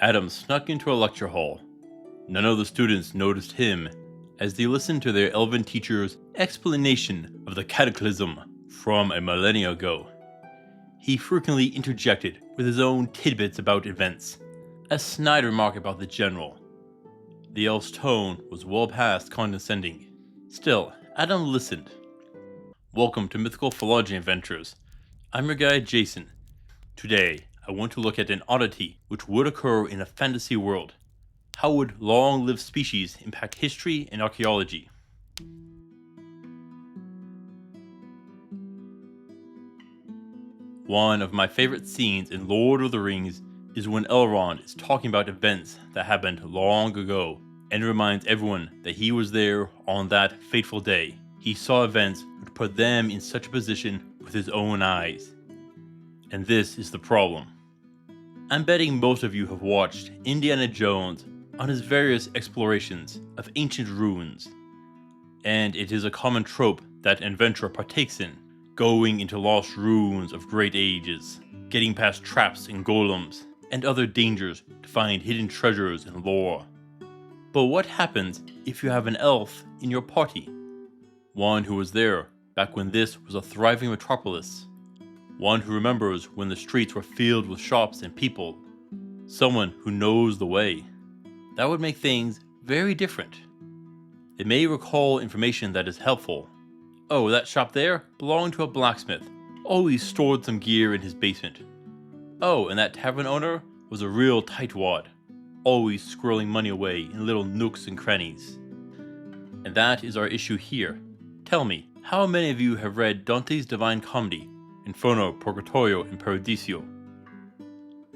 Adam snuck into a lecture hall. None of the students noticed him as they listened to their elven teacher's explanation of the cataclysm from a millennia ago. He frequently interjected with his own tidbits about events, a snide remark about the general. The elf's tone was well past condescending. Still, Adam listened. Welcome to Mythical Phylogeny Adventures. I'm your guide, Jason. Today, I want to look at an oddity which would occur in a fantasy world. How would long-lived species impact history and archaeology? One of my favorite scenes in Lord of the Rings is when Elrond is talking about events that happened long ago and reminds everyone that he was there on that fateful day. He saw events which put them in such a position with his own eyes. And this is the problem. I'm betting most of you have watched Indiana Jones on his various explorations of ancient ruins. And it is a common trope that an adventurer partakes in, going into lost ruins of great ages, getting past traps and golems, and other dangers to find hidden treasures and lore. But what happens if you have an elf in your party? One who was there back when this was a thriving metropolis. One who remembers when the streets were filled with shops and people. Someone who knows the way. That would make things very different. It may recall information that is helpful. Oh, that shop there belonged to a blacksmith. Always stored some gear in his basement. Oh, and that tavern owner was a real tightwad. Always squirreling money away in little nooks and crannies. And that is our issue here. Tell me, how many of you have read Dante's Divine Comedy, Inferno, Purgatorio, and Paradiso?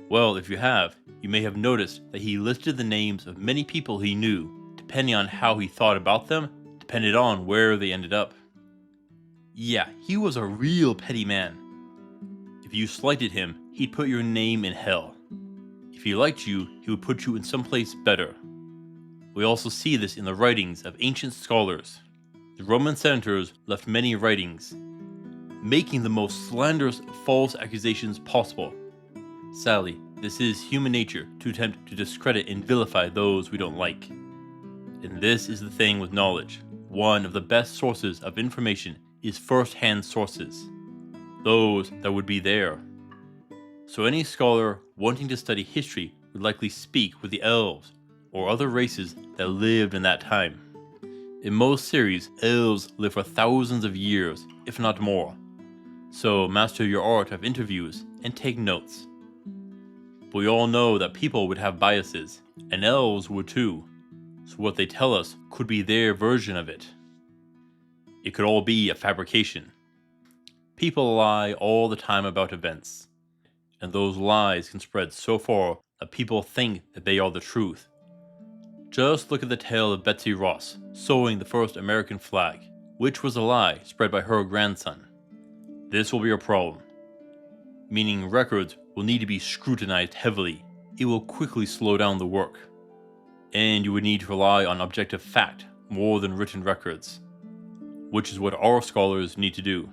Well, if you have, you may have noticed that he listed the names of many people he knew, depending on how he thought about them, depended on where they ended up. Yeah, he was a real petty man. If you slighted him, he'd put your name in hell. If he liked you, he would put you in someplace better. We also see this in the writings of ancient scholars. The Roman senators left many writings, making the most slanderous false accusations possible. Sadly, this is human nature to attempt to discredit and vilify those we don't like. And this is the thing with knowledge. One of the best sources of information is first-hand sources. Those that would be there. So any scholar wanting to study history would likely speak with the elves or other races that lived in that time. In most series, elves live for thousands of years, if not more. So master your art of interviews and take notes. But we all know that people would have biases, and elves would too. So what they tell us could be their version of it. It could all be a fabrication. People lie all the time about events. And those lies can spread so far that people think that they are the truth. Just look at the tale of Betsy Ross sewing the first American flag, which was a lie spread by her grandson. This will be a problem. Meaning records will need to be scrutinized heavily. It will quickly slow down the work. And you would need to rely on objective fact more than written records. Which is what our scholars need to do.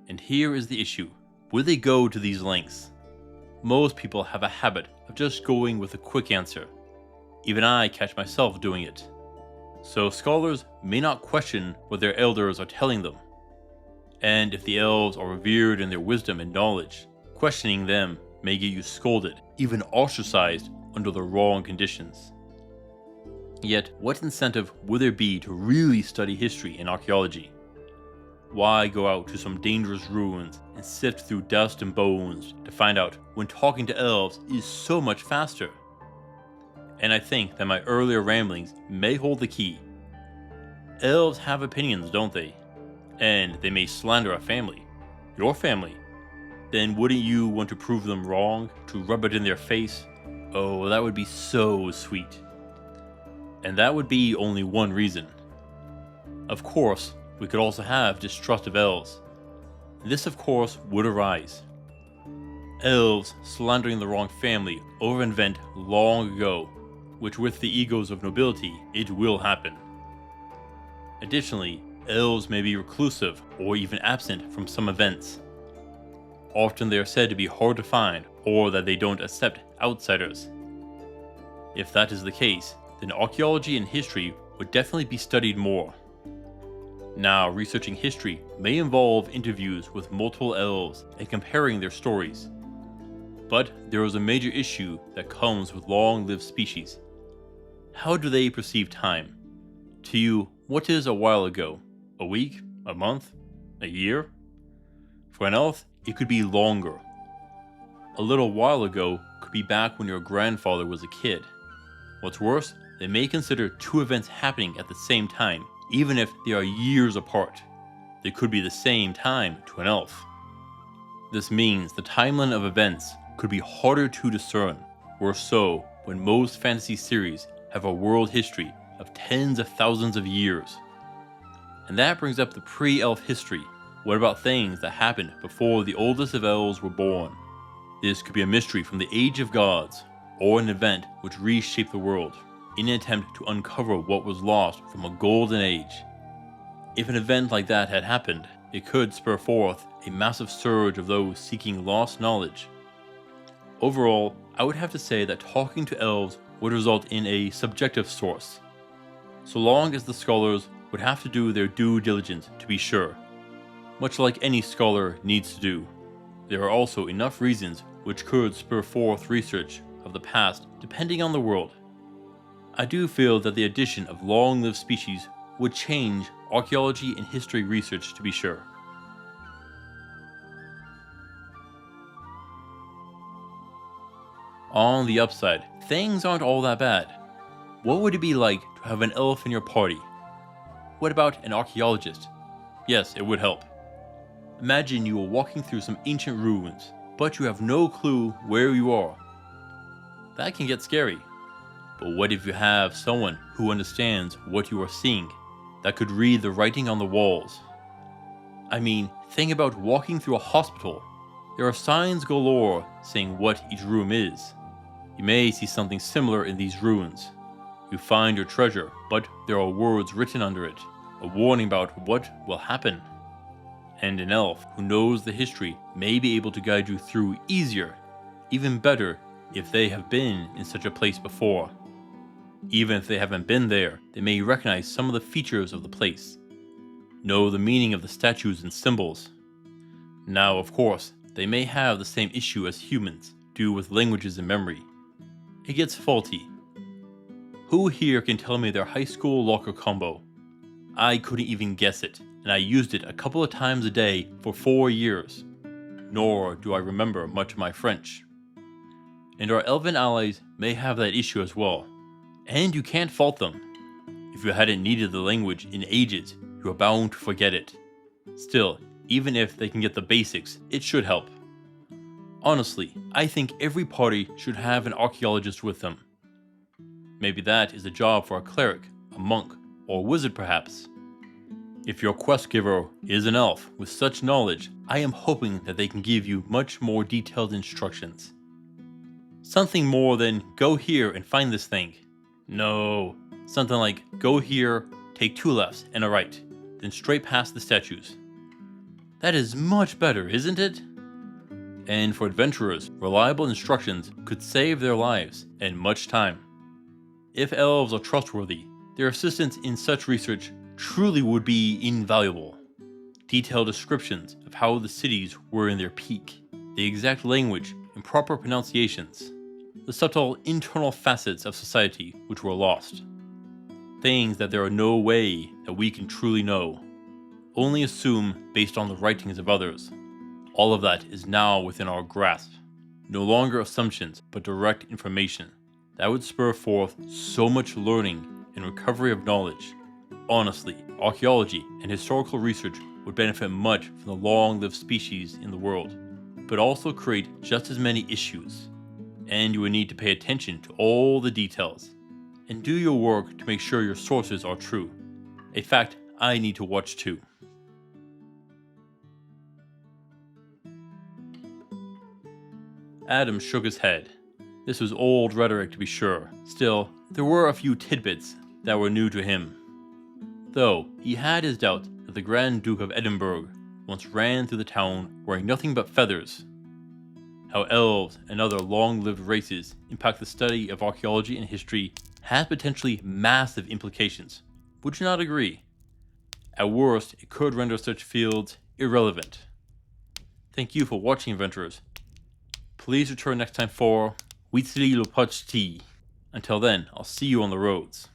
And here is the issue. Would they go to these lengths? Most people have a habit of just going with a quick answer. Even I catch myself doing it. So scholars may not question what their elders are telling them. And if the elves are revered in their wisdom and knowledge, questioning them may get you scolded, even ostracized under the wrong conditions. Yet, what incentive would there be to really study history and archaeology? Why go out to some dangerous ruins and sift through dust and bones to find out when talking to elves is so much faster? And I think that my earlier ramblings may hold the key. Elves have opinions, don't they? And they may slander a family, your family. Then wouldn't you want to prove them wrong, to rub it in their face? Oh, that would be so sweet. And that would be only one reason. Of course, we could also have distrust of elves. This, of course, would arise. Elves slandering the wrong family over an event long ago, which with the egos of nobility, it will happen. Additionally, elves may be reclusive or even absent from some events. Often they are said to be hard to find or that they don't accept outsiders. If that is the case, then archaeology and history would definitely be studied more. Now, researching history may involve interviews with multiple elves and comparing their stories. But there is a major issue that comes with long-lived species. How do they perceive time? To you, what is a while ago? A week? A month? A year? For an elf, it could be longer. A little while ago could be back when your grandfather was a kid. What's worse, they may consider two events happening at the same time, even if they are years apart. They could be the same time to an elf. This means the timeline of events could be harder to discern, or so when most fantasy series have a world history of tens of thousands of years. And that brings up the pre-elf history. What about things that happened before the oldest of elves were born? This could be a mystery from the Age of Gods, or an event which reshaped the world, in an attempt to uncover what was lost from a golden age. If an event like that had happened, it could spur forth a massive surge of those seeking lost knowledge. Overall, I would have to say that talking to elves would result in a subjective source, so long as the scholars would have to do their due diligence to be sure, much like any scholar needs to do. There are also enough reasons which could spur forth research of the past depending on the world. I do feel that the addition of long-lived species would change archaeology and history research to be sure. On the upside, things aren't all that bad. What would it be like to have an elf in your party? What about an archaeologist? Yes, it would help. Imagine you are walking through some ancient ruins, but you have no clue where you are. That can get scary. But what if you have someone who understands what you are seeing, that could read the writing on the walls? I mean, think about walking through a hospital. There are signs galore saying what each room is. You may see something similar in these ruins. You find your treasure, but there are words written under it, a warning about what will happen. And an elf who knows the history may be able to guide you through easier, even better if they have been in such a place before. Even if they haven't been there, they may recognize some of the features of the place, know the meaning of the statues and symbols. Now, of course, they may have the same issue as humans, due with languages and memory. It gets faulty. Who here can tell me their high school locker combo? I couldn't even guess it, and I used it a couple of times a day for 4 years. Nor do I remember much of my French. And our elven allies may have that issue as well. And you can't fault them. If you hadn't needed the language in ages, you are bound to forget it. Still, even if they can get the basics, it should help. Honestly, I think every party should have an archaeologist with them. Maybe that is a job for a cleric, a monk, or a wizard perhaps. If your quest giver is an elf with such knowledge, I am hoping that they can give you much more detailed instructions. Something more than, go here and find this thing. No, something like, go here, take 2 lefts and a right, then straight past the statues. That is much better, isn't it? And for adventurers, reliable instructions could save their lives and much time. If elves are trustworthy, their assistance in such research truly would be invaluable. Detailed descriptions of how the cities were in their peak, the exact language and proper pronunciations, the subtle internal facets of society which were lost. Things that there are no way that we can truly know. Only assume based on the writings of others. All of that is now within our grasp. No longer assumptions, but direct information. That would spur forth so much learning and recovery of knowledge. Honestly, archaeology and historical research would benefit much from the long-lived species in the world, but also create just as many issues. And you would need to pay attention to all the details, and do your work to make sure your sources are true. A fact I need to watch too. Adam shook his head. This was old rhetoric to be sure. Still, there were a few tidbits that were new to him. Though, he had his doubts that the Grand Duke of Edinburgh once ran through the town wearing nothing but feathers. How elves and other long-lived races impact the study of archaeology and history has potentially massive implications. Would you not agree? At worst, it could render such fields irrelevant. Thank you for watching, adventurers. Please return next time for Mythical Phylogeny. Until then, I'll see you on the roads.